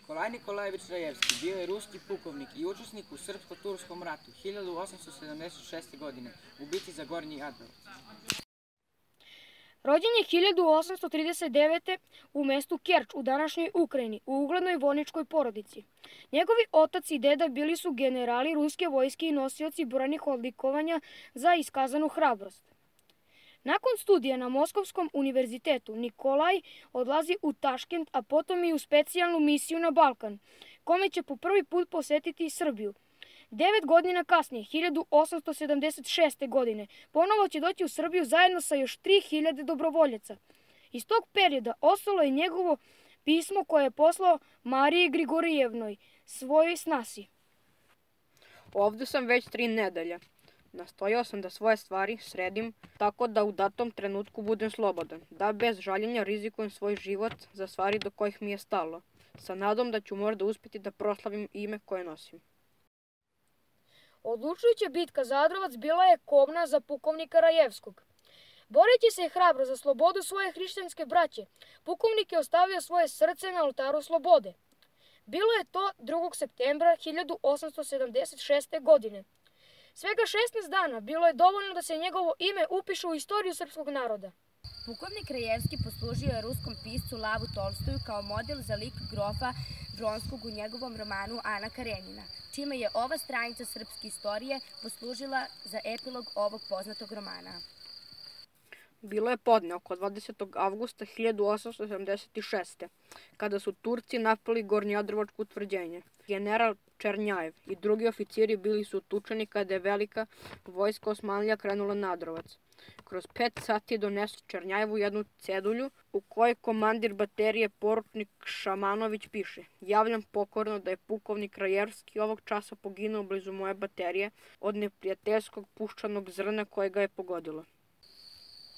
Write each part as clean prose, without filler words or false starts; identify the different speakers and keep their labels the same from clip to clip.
Speaker 1: Nikolaj Nikolajević Rajevski bio je ruski pukovnik i učesnik u Srpsko-turskom ratu 1876. godine u bici za Gornji Adrovac.
Speaker 2: Rođen je 1839. u mestu Kerč u današnjoj Ukrajini, u uglednoj vojničkoj porodici. Njegovi otac i deda bili su generali ruske vojske i nosioci brojnih odlikovanja za iskazanu hrabrost. Nakon studija na Moskovskom univerzitetu, Nikolaj odlazi u Taškent, a potom i u specijalnu misiju na Balkan, kome će po prvi put posetiti Srbiju. 9 godina kasnije, 1876. godine, ponovo će doći u Srbiju zajedno sa još 3000 dobrovoljaca. Iz tog perioda ostalo je njegovo pismo koje je poslao Mariji Grigorijevnoj, svojoj snasi.
Speaker 3: Ovde sam već 3 nedelje. Nastojao sam da svoje stvari sredim tako da u datom trenutku budem slobodan, da bez žaljenja rizikujem svoj život za stvari do kojih mi je stalo, sa nadom da ću možda uspjeti da proslavim ime koje nosim.
Speaker 2: Odlučujuća bitka za Adrovac bila je kobna za pukovnika Rajevskog. Boreći se hrabro za slobodu svoje hrišćanske braće, pukovnik je ostavio svoje srce na oltaru slobode. Bilo je to 2. septembra 1876. godine. Svega 16 dana bilo je dovoljno da se njegovo ime upiše u istoriju srpskog naroda.
Speaker 4: Pukovnik Rajevski poslužio je ruskom piscu Lavu Tolstoju kao model za lik grofa Vronskog u njegovom romanu Ana Karenjina, čime je ova stranica srpske istorije poslužila za epilog ovog poznatog romana.
Speaker 3: Bilo je podne oko 20. avgusta 1876. kada su Turci napali Gornjeadrovačko utvrđenje. General Černjajev i drugi oficiri bili su utučeni kada je velika vojska Osmanlija krenula na Adrovac. Kroz 5 sati donesu Černjajevu jednu cedulju u kojoj komandir baterije poručnik Šamanović piše: "Javljam pokorno da je pukovnik Rajevski ovog časa poginuo blizu moje baterije od neprijateljskog puščanog zrna koje ga je pogodilo."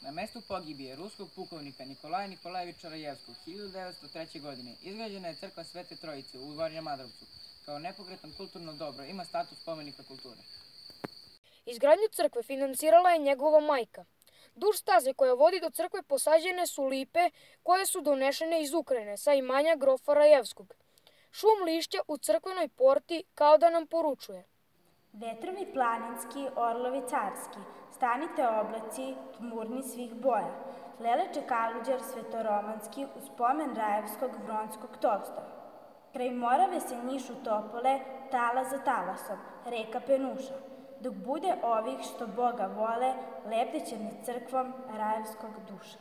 Speaker 1: Na mestu pogibije ruskog pukovnika Nikolaja Nikolajevića Rajevskog 1903. godine izgrađena je crkva Svete Trojice u Gornjem Adrovcu. Kao nepokretno kulturno dobro ima status spomenika kulture.
Speaker 2: Izgradnju crkve finansirala je njegova majka. Duž staze koja vodi do crkve posađene su lipe koje su donešene iz Ukrajine sa imanja grofa Rajevskog. Šum lišća u crkvenoj porti kao da nam poručuje:
Speaker 5: Vetrovi planinski, orlovi carski, stanite oblaci, tmurni svih boja, leleče kaluđer svetoromanski u spomen Rajevskog Vronskog Tolstoja. Kraj Morave se njišu topole, talas za talasom, reka penuša, dok bude ovih što Boga vole, lebdeće nad crkvom Rajevskog duša.